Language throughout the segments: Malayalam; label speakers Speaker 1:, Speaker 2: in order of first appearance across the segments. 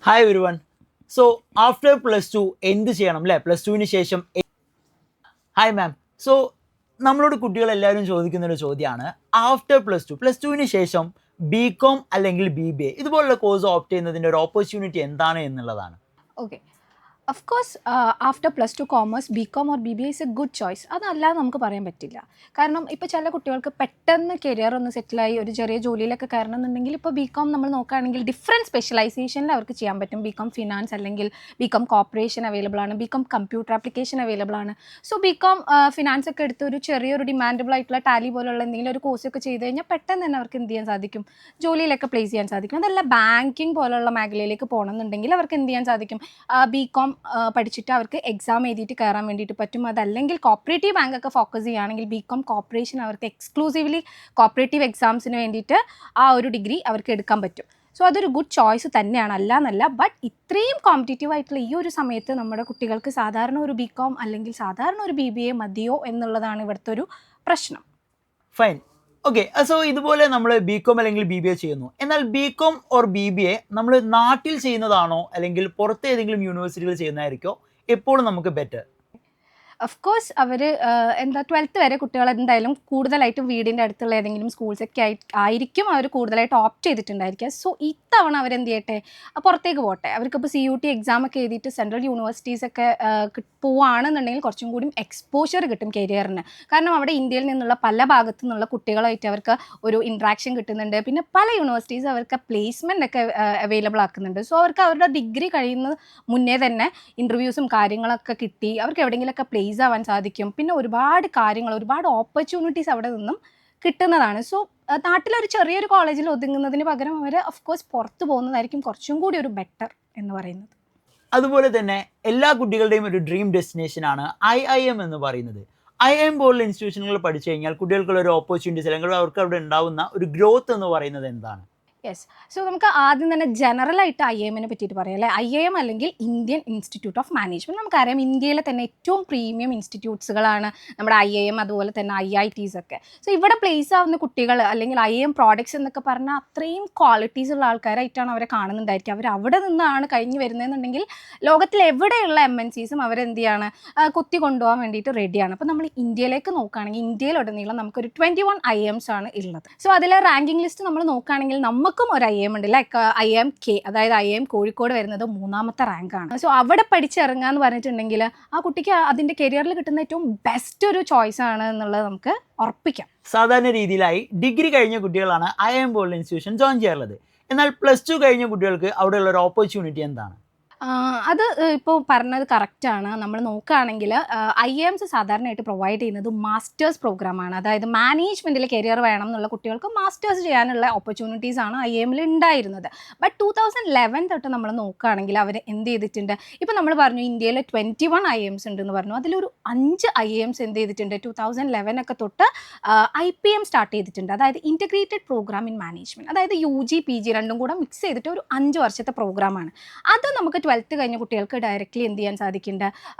Speaker 1: Hi every one. So after plus to എന്ത് ചെയ്യണം അല്ലേ? പ്ലസ് ടുവിന് ശേഷം ഹായ് മാം. സോ നമ്മളോട് കുട്ടികളെല്ലാവരും ചോദിക്കുന്നൊരു ചോദ്യമാണ്, ആഫ്റ്റർ പ്ലസ് ടുവിന് ശേഷം ബി കോം അല്ലെങ്കിൽ BBA ഇതുപോലുള്ള കോഴ്സ് ഓപ്റ്റ് ചെയ്യുന്നതിൻ്റെ ഒരു ഓപ്പർച്യൂണിറ്റി എന്താണ് എന്നുള്ളതാണ്.
Speaker 2: Okay. Of course after plus two commerce B com or BBA is a good choice. അതല്ലാതെ നമുക്ക് പറയാൻ പറ്റില്ല. കാരണം ഇപ്പോൾ ചില കുട്ടികൾക്ക് പെട്ടെന്ന് കരിയർ ഒന്ന് സെറ്റിലായി ഒരു ചെറിയ ജോലിയിലൊക്കെ കയറണം എന്നുണ്ടെങ്കിൽ ഇപ്പോൾ ബികോം നമ്മൾ നോക്കുകയാണെങ്കിൽ ഡിഫറെൻറ്റ് സ്പെഷ്യലൈസേഷനിൽ അവർക്ക് ചെയ്യാൻ പറ്റും. ബികോം ഫിനാൻസ് അല്ലെങ്കിൽ ബികോം കോർപ്പറേഷൻ അവൈലബിൾ ആണ്, ബികോം കമ്പ്യൂട്ടർ ആപ്ലിക്കേഷൻ അവൈലബിൾ ആണ്. സോ ബികോം ഫിനാൻസ് ഒക്കെ എടുത്ത് ഒരു ചെറിയൊരു ഡിമാൻഡബിൾ ആയിട്ടുള്ള ടാലി പോലുള്ള എന്തെങ്കിലും ഒരു കോഴ്സൊക്കെ ചെയ്ത് കഴിഞ്ഞാൽ പെട്ടെന്ന് തന്നെ അവർക്ക് എന്ത് ചെയ്യാൻ സാധിക്കും, ജോലിയിലൊക്കെ പ്ലേസ് ചെയ്യാൻ സാധിക്കും. അതല്ല ബാങ്കിങ് പോലുള്ള മേഖലയിലേക്ക് പോകണമെന്നുണ്ടെങ്കിൽ അവർക്ക് എന്ത് ചെയ്യാൻ സാധിക്കും, ബികോം പഠിച്ചിട്ട് അവർക്ക് എക്സാം എഴുതിയിട്ട് കയറാൻ വേണ്ടിയിട്ട് പറ്റും. അതല്ലെങ്കിൽ കോപ്പറേറ്റീവ് ബാങ്കൊക്കെ ഫോക്കസ് ചെയ്യുകയാണെങ്കിൽ ബികോം കോർപ്പറേഷൻ അവർക്ക് എക്സ്ക്ലൂസീവ്ലി കോപ്പറേറ്റീവ് എക്സാംസിന് വേണ്ടിയിട്ട് ആ ഒരു ഡിഗ്രി അവർക്ക് എടുക്കാൻ പറ്റും. സോ അതൊരു ഗുഡ് ചോയ്സ് തന്നെയാണ്, അല്ല എന്നല്ല. ബട്ട് ഇത്രയും കോമ്പറ്റീറ്റീവ് ആയിട്ടുള്ള ഈ ഒരു സമയത്ത് നമ്മുടെ കുട്ടികൾക്ക് സാധാരണ ഒരു ബികോം അല്ലെങ്കിൽ സാധാരണ ഒരു BBA മതിയോ എന്നുള്ളതാണ് ഇവിടുത്തെ ഒരു പ്രശ്നം.
Speaker 1: Fine, okay. സോ ഇതുപോലെ നമ്മൾ ബി കോം അല്ലെങ്കിൽ BBA ചെയ്യുന്നു. എന്നാൽ ബി കോം ഓർ BBA നമ്മൾ നാട്ടിൽ ചെയ്യുന്നതാണോ അല്ലെങ്കിൽ പുറത്തെ ഏതെങ്കിലും യൂണിവേഴ്സിറ്റികൾ ചെയ്യുന്നതായിരിക്കോ എപ്പോഴും നമുക്ക് ബെറ്റർ?
Speaker 2: ഓഫ് കോഴ്സ് അവർ എന്താ 12th വരെ കുട്ടികൾ എന്തായാലും കൂടുതലായിട്ടും വീടിൻ്റെ അടുത്തുള്ള ഏതെങ്കിലും സ്കൂൾസൊക്കെ ആയിരിക്കും അവർ കൂടുതലായിട്ട് ഓപ്റ്റ് ചെയ്തിട്ടുണ്ടായിരിക്കുക. സോ ഇത്തവണ അവരെന്ത് ചെയ്യട്ടെ, പുറത്തേക്ക് പോട്ടെ. അവർക്കിപ്പോൾ CUT എക്സാം ഒക്കെ എഴുതിയിട്ട് സെൻട്രൽ യൂണിവേഴ്സിറ്റീസൊക്കെ പോവുകയാണെന്നുണ്ടെങ്കിൽ കുറച്ചും കൂടി എക്സ്പോഷർ കിട്ടും കരിയറിന്. കാരണം അവിടെ ഇന്ത്യയിൽ നിന്നുള്ള പല ഭാഗത്തു നിന്നുള്ള കുട്ടികളായിട്ട് അവർക്ക് ഒരു ഇൻട്രാക്ഷൻ കിട്ടുന്നുണ്ട്. പിന്നെ പല യൂണിവേഴ്സിറ്റീസ് അവർക്ക് പ്ലേസ്മെൻ്റ് ഒക്കെ അവൈലബിൾ ആക്കുന്നുണ്ട്. സോ അവർക്ക് അവരുടെ ഡിഗ്രി കഴിയുന്ന മുന്നേ തന്നെ ഇൻ്റർവ്യൂസും കാര്യങ്ങളൊക്കെ കിട്ടി അവർക്ക് എവിടെയെങ്കിലുമൊക്കെ പ്ലേസ് ആവാൻ സാധിക്കും. പിന്നെ ഒരുപാട് കാര്യങ്ങൾ, ഒരുപാട് ഓപ്പർച്യൂണിറ്റീസ് അവിടെ നിന്നും കിട്ടുന്നതാണ്. സോ നാട്ടിലൊരു ചെറിയൊരു കോളേജിൽ ഒതുങ്ങുന്നതിന് പകരം അവർ ഓഫ് കോഴ്സ് പുറത്ത് പോകുന്നതായിരിക്കും കുറച്ചും കൂടി ഒരു ബെറ്റർ എന്ന് പറയുന്നത്.
Speaker 1: അതുപോലെ തന്നെ എല്ലാ കുട്ടികളുടെയും ഒരു ഡ്രീം ഡെസ്റ്റിനേഷനാണ് IIM എന്ന് പറയുന്നത്. IIM പോലുള്ള ഇൻസ്റ്റിറ്റ്യൂഷനുകൾ പഠിച്ചു കഴിഞ്ഞാൽ കുട്ടികൾക്കുള്ള ഒരു ഓപ്പർച്യൂണിറ്റീസ് അല്ലെങ്കിൽ അവർക്ക് അവിടെ ഉണ്ടാവുന്ന ഒരു ഗ്രോത്ത് എന്ന് പറയുന്നത് എന്താണ്?
Speaker 2: യെസ്. സോ നമുക്ക് ആദ്യം തന്നെ ജനറലായിട്ട് IIM പറ്റിയിട്ട് പറയാം അല്ലേ. IIM അല്ലെങ്കിൽ ഇന്ത്യൻ ഇൻസ്റ്റിറ്റ്യൂട്ട് ഓഫ് മാനേജ്മെൻറ്റ്. നമുക്കറിയാം ഇന്ത്യയിലെ തന്നെ ഏറ്റവും പ്രീമിയം ഇൻസ്റ്റിറ്റ്യൂട്ട്സുകളാണ് നമ്മുടെ IIM, അതുപോലെ തന്നെ IITs ഒക്കെ. സോ ഇവിടെ പ്ലേസ് ആവുന്ന കുട്ടികൾ അല്ലെങ്കിൽ IIM പ്രോഡക്ട്സ് എന്നൊക്കെ പറഞ്ഞാൽ അത്രയും ക്വാളിറ്റീസ് ഉള്ള ആൾക്കാരായിട്ടാണ് അവരെ കാണുന്നുണ്ടായിരിക്കും. അവർ അവിടെ നിന്നാണ് കഴിഞ്ഞ് വരുന്നതെന്നുണ്ടെങ്കിൽ ലോകത്തിൽ എവിടെയുള്ള MNCസും അവരെന്ത് ചെയ്യാണ്, കുത്തി കൊണ്ടുപോകാൻ വേണ്ടിയിട്ട് റെഡിയാണ്. അപ്പോൾ നമ്മൾ ഇന്ത്യയിലേക്ക് നോക്കുകയാണെങ്കിൽ ഇന്ത്യയിലുടനീളം നമുക്കൊരു 21 IIMs ആണ് ഉള്ളത്. സോ അതിലെ റാങ്കിങ് ലിസ്റ്റ് നമ്മൾ നോക്കുകയാണെങ്കിൽ നമുക്കും ഒരു IIM ഉണ്ട്, ലൈക്ക് IIMK, അതായത് IIM കോഴിക്കോട് വരുന്നത് 3ാമത്തെ റാങ്കാണ്. സോ അവിടെ പഠിച്ചിറങ്ങുക എന്ന് പറഞ്ഞിട്ടുണ്ടെങ്കിൽ ആ കുട്ടിക്ക് അതിൻ്റെ കരിയറിൽ കിട്ടുന്ന ഏറ്റവും ബെസ്റ്റ് ഒരു ചോയ്സ് ആണ് എന്നുള്ളത് നമുക്ക് ഉറപ്പിക്കാം.
Speaker 1: സാധാരണ രീതിയിലായി ഡിഗ്രി കഴിഞ്ഞ കുട്ടികളാണ് IIM പോലുള്ള ഇൻസ്റ്റിറ്റ്യൂഷൻ ജോയിൻ ചെയ്യാറുള്ളത്. എന്നാൽ പ്ലസ് ടു കഴിഞ്ഞ കുട്ടികൾക്ക് അവിടെയുള്ള ഒരു ഓപ്പർച്യൂണിറ്റി എന്താണ്?
Speaker 2: അത് ഇപ്പോൾ പറഞ്ഞത് കറക്റ്റാണ്. നമ്മൾ നോക്കുകയാണെങ്കിൽ IIMs സാധാരണയായിട്ട് പ്രൊവൈഡ് ചെയ്യുന്നത് മാസ്റ്റേഴ്സ് പ്രോഗ്രാമാണ്. അതായത് മാനേജ്മെൻറ്റിൽ കരിയർ വേണം എന്നുള്ള കുട്ടികൾക്ക് മാസ്റ്റേഴ്സ് ചെയ്യാനുള്ള ഓപ്പർച്യൂണിറ്റീസാണ് IIMൽ ഉണ്ടായിരുന്നത്. ബട്ട് 2011 തൊട്ട് നമ്മൾ നോക്കുകയാണെങ്കിൽ അവർ എന്ത് ചെയ്തിട്ടുണ്ട്, ഇപ്പോൾ നമ്മൾ പറഞ്ഞു ഇന്ത്യയിൽ 21 IIMs ഉണ്ടെന്ന് പറഞ്ഞു. അതിലൊരു 5 IIMs എന്ത് ചെയ്തിട്ടുണ്ട്, 2011 ഒക്കെ തൊട്ട് IPM സ്റ്റാർട്ട് ചെയ്തിട്ടുണ്ട്. അതായത് ഇൻറ്റഗ്രേറ്റഡ് പ്രോഗ്രാം ഇൻ മാനേജ്മെൻറ്റ്. അതായത് UG PG രണ്ടും കൂടെ മിക്സ് ചെയ്തിട്ട് ഒരു 5 വർഷത്തെ പ്രോഗ്രാമാണ്. അത് നമുക്ക് 12th കഴിഞ്ഞ കുട്ടികൾക്ക് ഡയറക്റ്റ്ലി എന്ത് ചെയ്യാൻ സാധിക്കുന്നുണ്ട്,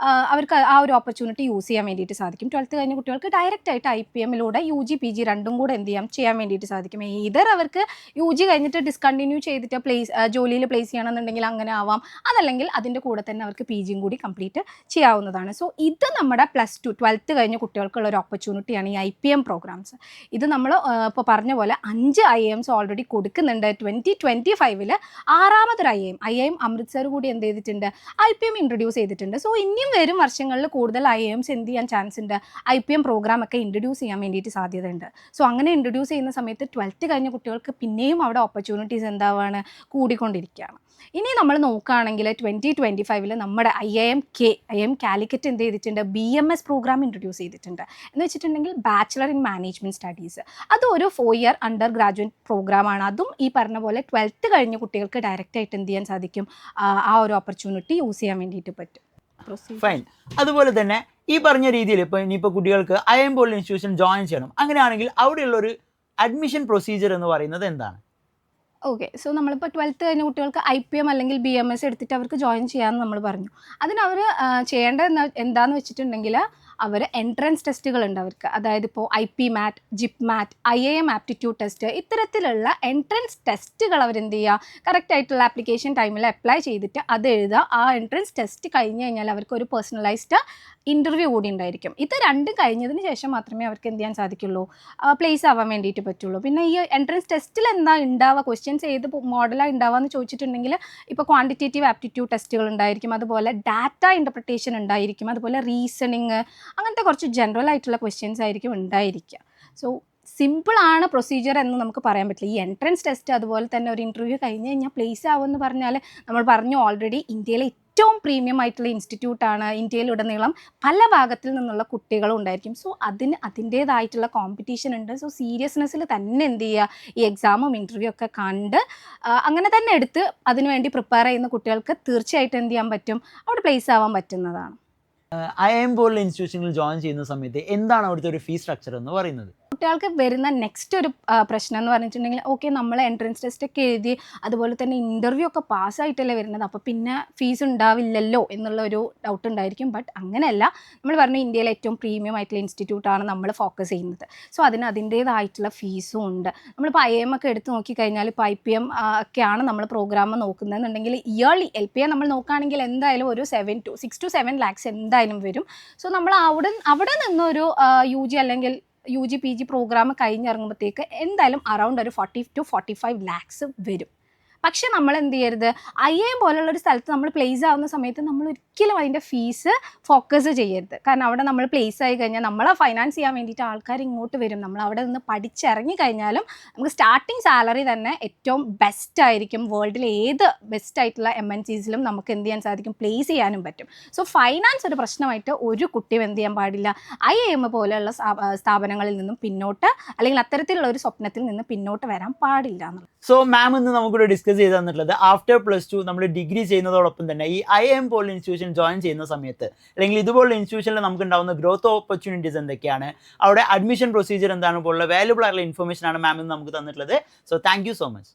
Speaker 2: അവർക്ക് ആ ഒരു ഓപ്പർച്യൂണിറ്റി യൂസ് ചെയ്യാൻ വേണ്ടിയിട്ട് സാധിക്കും. 12th കഴിഞ്ഞ കുട്ടികൾക്ക് ഡയറക്റ്റായിട്ട് IPMലൂടെ UG PG രണ്ടും കൂടെ എന്ത് ചെയ്യാൻ വേണ്ടിയിട്ട് സാധിക്കും. ഏതർ അവർക്ക് UG കഴിഞ്ഞിട്ട് ഡിസ്കണ്ടിന്യൂ ചെയ്തിട്ട് ജോലിയിൽ പ്ലേസ് ചെയ്യണമെന്നുണ്ടെങ്കിൽ അങ്ങനെ ആവാം. അതല്ലെങ്കിൽ അതിൻ്റെ കൂടെ തന്നെ അവർക്ക് PGയും കൂടി കംപ്ലീറ്റ് ചെയ്യാവുന്നതാണ്. സോ ഇത് നമ്മുടെ പ്ലസ് ടു 12th കഴിഞ്ഞ കുട്ടികൾക്കുള്ള ഒരു ഓപ്പർച്യൂണിറ്റിയാണ് ഈ IPM പ്രോഗ്രാംസ്. ഇത് നമ്മൾ ഇപ്പോൾ പറഞ്ഞ പോലെ 5 IIMs ഓൾറെഡി കൊടുക്കുന്നുണ്ട്. 2025 6ാമതൊരു IIM അമൃത്സർ കൂടി എന്ത് ചെയ്തിട്ടുണ്ട്, IPM ഇൻട്രൊഡ്യൂസ് ചെയ്തിട്ടുണ്ട്. സോ ഇനിയും വരും വർഷങ്ങളിൽ കൂടുതൽ IIMs എന്ത് ചെയ്യാൻ ചാൻസ് ഉണ്ട്, IPM പ്രോഗ്രാം ഒക്കെ ഇൻട്രൊഡ്യൂസ് ചെയ്യാൻ വേണ്ടിയിട്ട് സാധ്യതയുണ്ട്. സോ അങ്ങനെ ഇൻട്രൊഡ്യൂസ് ചെയ്യുന്ന സമയത്ത് 12th കഴിഞ്ഞ കുട്ടികൾക്ക് പിന്നെയും അവിടെ ഓപ്പർച്യൂണിറ്റീസ് എന്താവാണ്, കൂടിക്കൊണ്ടിരിക്കുകയാണ്. ഇനി നമ്മൾ നോക്കുകയാണെങ്കിൽ 2025 നമ്മുടെ IIM കാലിക്കറ്റ് എന്ത് ചെയ്തിട്ടുണ്ട്, BMS പ്രോഗ്രാം ഇൻട്രൊഡ്യൂസ് ചെയ്തിട്ടുണ്ട്. എന്ന് വെച്ചിട്ടുണ്ടെങ്കിൽ ബാച്ചിലർ ഇൻ മാനേജ്മെൻറ്റ് സ്റ്റഡീസ്. അത് ഒരു 4 ഇയർ അണ്ടർ ഗ്രാജുവേറ്റ് പ്രോഗ്രാമാണ്. അതും ഈ പറഞ്ഞ പോലെ 12th കഴിഞ്ഞ കുട്ടികൾക്ക് ഡയറക്റ്റായിട്ട് എന്ത് ചെയ്യാൻ സാധിക്കും, ആ ഒരു ഓപ്പർച്യൂണിറ്റി യൂസ് ചെയ്യാൻ വേണ്ടിയിട്ട് പറ്റും.
Speaker 1: ഫൈൻ. അതുപോലെ തന്നെ ഈ പറഞ്ഞ രീതിയിൽ ഇനിയിപ്പോൾ കുട്ടികൾക്ക് IIM പോലുള്ള ഇൻസ്റ്റിറ്റ്യൂഷൻ ജോയിൻ ചെയ്യണം, അങ്ങനെയാണെങ്കിൽ അവിടെയുള്ള ഒരു അഡ്മിഷൻ പ്രൊസീജിയർ എന്ന് പറയുന്നത് എന്താണ്?
Speaker 2: ഓക്കെ. സോ നമ്മളിപ്പോൾ 12th കഴിഞ്ഞ കുട്ടികൾക്ക് IPM അല്ലെങ്കിൽ BMS എടുത്തിട്ട് അവർക്ക് ജോയിൻ ചെയ്യാമെന്ന് നമ്മൾ പറഞ്ഞു. അതിനവർ ചെയ്യേണ്ടത് എന്താണെന്ന് വെച്ചിട്ടുണ്ടെങ്കിൽ അവർ എൻട്രൻസ് ടെസ്റ്റുകളുണ്ട് അവർക്ക്. അതായത് ഇപ്പോൾ IP MAT, JIP MAT, IIM aptitude test, ഇത്തരത്തിലുള്ള എൻട്രൻസ് ടെസ്റ്റുകൾ അവരെന്ത് ചെയ്യുക, കറക്റ്റായിട്ടുള്ള ആപ്ലിക്കേഷൻ ടൈമിൽ അപ്ലൈ ചെയ്തിട്ട് അത് എഴുതുക. ആ എൻട്രൻസ് ടെസ്റ്റ് കഴിഞ്ഞ് കഴിഞ്ഞാൽ അവർക്ക് ഒരു പേഴ്സണലൈസ്ഡ് ഇൻ്റർവ്യൂ കൂടി ഉണ്ടായിരിക്കും. ഇത് രണ്ടും കഴിഞ്ഞതിന് ശേഷം മാത്രമേ അവർക്ക് എന്ത് ചെയ്യാൻ സാധിക്കുള്ളൂ, പ്ലേസ് ആവാൻ വേണ്ടിയിട്ട് പറ്റുള്ളൂ. പിന്നെ ഈ എൻട്രൻസ് ടെസ്റ്റിൽ എന്താ ഉണ്ടാവുക, ക്വസ്റ്റ്യൻസ് ഏത് മോഡലാണ് ഉണ്ടാവുക എന്ന് ചോദിച്ചിട്ടുണ്ടെങ്കിൽ ഇപ്പോൾ ക്വാണ്ടിറ്റേറ്റീവ് ആപ്റ്റിറ്റ്യൂഡ് ടെസ്റ്റുകൾ ഉണ്ടായിരിക്കും, അതുപോലെ ഡാറ്റ ഇൻ്റർപ്രിട്ടേഷൻ ഉണ്ടായിരിക്കും, അതുപോലെ റീസണിങ്, അങ്ങനത്തെ കുറച്ച് ജനറൽ ആയിട്ടുള്ള ക്വസ്റ്റ്യൻസ് ആയിരിക്കും ഉണ്ടായിരിക്കുക. സോ സിമ്പിളാണ് പ്രൊസീജിയർ എന്ന് നമുക്ക് പറയാൻ പറ്റില്ല. ഈ എൻട്രൻസ് ടെസ്റ്റ് അതുപോലെ തന്നെ ഒരു ഇൻ്റർവ്യൂ കഴിഞ്ഞ് കഴിഞ്ഞാൽ പ്ലേസ് ആവുമെന്ന് പറഞ്ഞാൽ നമ്മൾ പറഞ്ഞു ഓൾറെഡി ഇന്ത്യയിലെ ഏറ്റവും പ്രീമിയം ആയിട്ടുള്ള ഇൻസ്റ്റിറ്റ്യൂട്ടാണ്. ഇന്ത്യയിലുടനീളം പല ഭാഗത്തിൽ നിന്നുള്ള കുട്ടികളും ഉണ്ടായിരിക്കും. സോ അതിൻ്റേതായിട്ടുള്ള കോമ്പറ്റീഷൻ ഉണ്ട്. സോ സീരിയസ്നെസ്സിൽ തന്നെ എന്ത് ചെയ്യുക, ഈ എക്സാമും ഇൻ്റർവ്യൂ ഒക്കെ കണ്ട് അങ്ങനെ തന്നെ എടുത്ത് അതിനുവേണ്ടി പ്രിപ്പയർ ചെയ്യുന്ന കുട്ടികൾക്ക് തീർച്ചയായിട്ടും എന്ത് ചെയ്യാൻ പറ്റും, അവിടെ പ്ലേസ് ആവാൻ പറ്റുന്നതാണ്.
Speaker 1: IIM പോലുള്ള ഇൻസ്റ്റിറ്റ്യൂഷനിൽ ജോയിൻ ചെയ്യുന്ന സമയത്ത് എന്താണ് അവിടുത്തെ ഒരു ഫീസ് സ്ട്രക്ചർ എന്ന് പറയുന്നത്?
Speaker 2: കുട്ടികൾക്ക് വരുന്ന നെക്സ്റ്റ് ഒരു പ്രശ്നം എന്ന് പറഞ്ഞിട്ടുണ്ടെങ്കിൽ, ഓക്കെ നമ്മൾ എൻട്രൻസ് ടെസ്റ്റ് ഒക്കെ എഴുതി അതുപോലെ തന്നെ ഇൻ്റർവ്യൂ ഒക്കെ പാസ്സായിട്ടല്ലേ വരുന്നത്, അപ്പോൾ പിന്നെ ഫീസ് ഉണ്ടാവില്ലല്ലോ എന്നുള്ള ഒരു ഡൗട്ട് ഉണ്ടായിരിക്കും. ബട്ട് അങ്ങനെയല്ല, നമ്മൾ പറഞ്ഞു ഇന്ത്യയിലെ ഏറ്റവും പ്രീമിയം ആയിട്ടുള്ള ഇൻസ്റ്റിറ്റ്യൂട്ടാണ് നമ്മൾ ഫോക്കസ് ചെയ്യുന്നത്. സോ അതിൻ്റേതായിട്ടുള്ള ഫീസും ഉണ്ട്. നമ്മളിപ്പോൾ IIM ഒക്കെ എടുത്ത് നോക്കിക്കഴിഞ്ഞാൽ ഇപ്പോൾ IPM ഒക്കെയാണ് നമ്മൾ പ്രോഗ്രാം നോക്കുന്നതെന്നുണ്ടെങ്കിൽ ഇയർലി LPA നമ്മൾ നോക്കുകയാണെങ്കിൽ എന്തായാലും ഒരു 6 to 7 lakhs എന്തായാലും വരും. സോ നമ്മൾ അവിടെ നിന്നൊരു UG അല്ലെങ്കിൽ UG PG പ്രോഗ്രാം കഴിഞ്ഞിറങ്ങുമ്പോഴത്തേക്ക് എന്തായാലും അറൗണ്ട് ഒരു 40 to 45 lakhs വരും. പക്ഷേ നമ്മൾ എന്ത് ചെയ്യരുത്, IIM പോലുള്ളൊരു സ്ഥലത്ത് നമ്മൾ പ്ലേസ് ആവുന്ന സമയത്ത് നമ്മൾ ഒരിക്കലും അതിൻ്റെ ഫീസ് ഫോക്കസ് ചെയ്യരുത്. കാരണം അവിടെ നമ്മൾ പ്ലേസ് ആയി കഴിഞ്ഞാൽ നമ്മളെ ഫൈനാൻസ് ചെയ്യാൻ വേണ്ടിയിട്ട് ആൾക്കാർ ഇങ്ങോട്ട് വരും. നമ്മൾ അവിടെ നിന്ന് പഠിച്ചിറങ്ങി കഴിഞ്ഞാലും നമുക്ക് സ്റ്റാർട്ടിങ് സാലറി തന്നെ ഏറ്റവും ബെസ്റ്റ് ആയിരിക്കും. വേൾഡിലെ ഏത് ബെസ്റ്റ് ആയിട്ടുള്ള MNCസിലും നമുക്ക് എന്ത് ചെയ്യാൻ സാധിക്കും, പ്ലേസ് ചെയ്യാനും പറ്റും. സോ ഫൈനാൻസ് ഒരു പ്രശ്നമായിട്ട് ഒരു കുട്ടിയും എന്ത് ചെയ്യാൻ പാടില്ല, IIM പോലെയുള്ള സ്ഥാപനങ്ങളിൽ നിന്നും പിന്നോട്ട്, അല്ലെങ്കിൽ അത്തരത്തിലുള്ള ഒരു സ്വപ്നത്തിൽ നിന്ന് പിന്നോട്ട് വരാൻ പാടില്ല എന്നുള്ളത്.
Speaker 1: സോ മാം ഇന്ന് നമുക്കിവിടെ ഡിസ്കസ് ചെയ്ത് തന്നിട്ടുള്ളത് ആഫ്റ്റർ +2 നമ്മൾ ഡിഗ്രി ചെയ്യുന്നതോടൊപ്പം തന്നെ ഈ IIM പോലുള്ള ഇൻസ്റ്റിറ്റ്യൂഷൻ ജോയിൻ ചെയ്യുന്ന സമയത്ത് അല്ലെങ്കിൽ ഇതുപോലുള്ള ഇൻസ്റ്റിറ്റ്യൂഷനിൽ നമുക്ക് ഉണ്ടാകുന്ന ഗ്രോത്ത് ഓപ്പർച്യൂണിറ്റീസ് എന്തൊക്കെയാണ്, അവിടെ അഡ്മിഷൻ പ്രൊസീജിയർ എന്താണ് പോലുള്ള വാല്യുബിൾ ആയിട്ടുള്ള ഇൻഫർമേഷൻ ആണ് മാം ഇന്ന് നമുക്ക് തന്നിട്ടുള്ളത്. So thank you so much.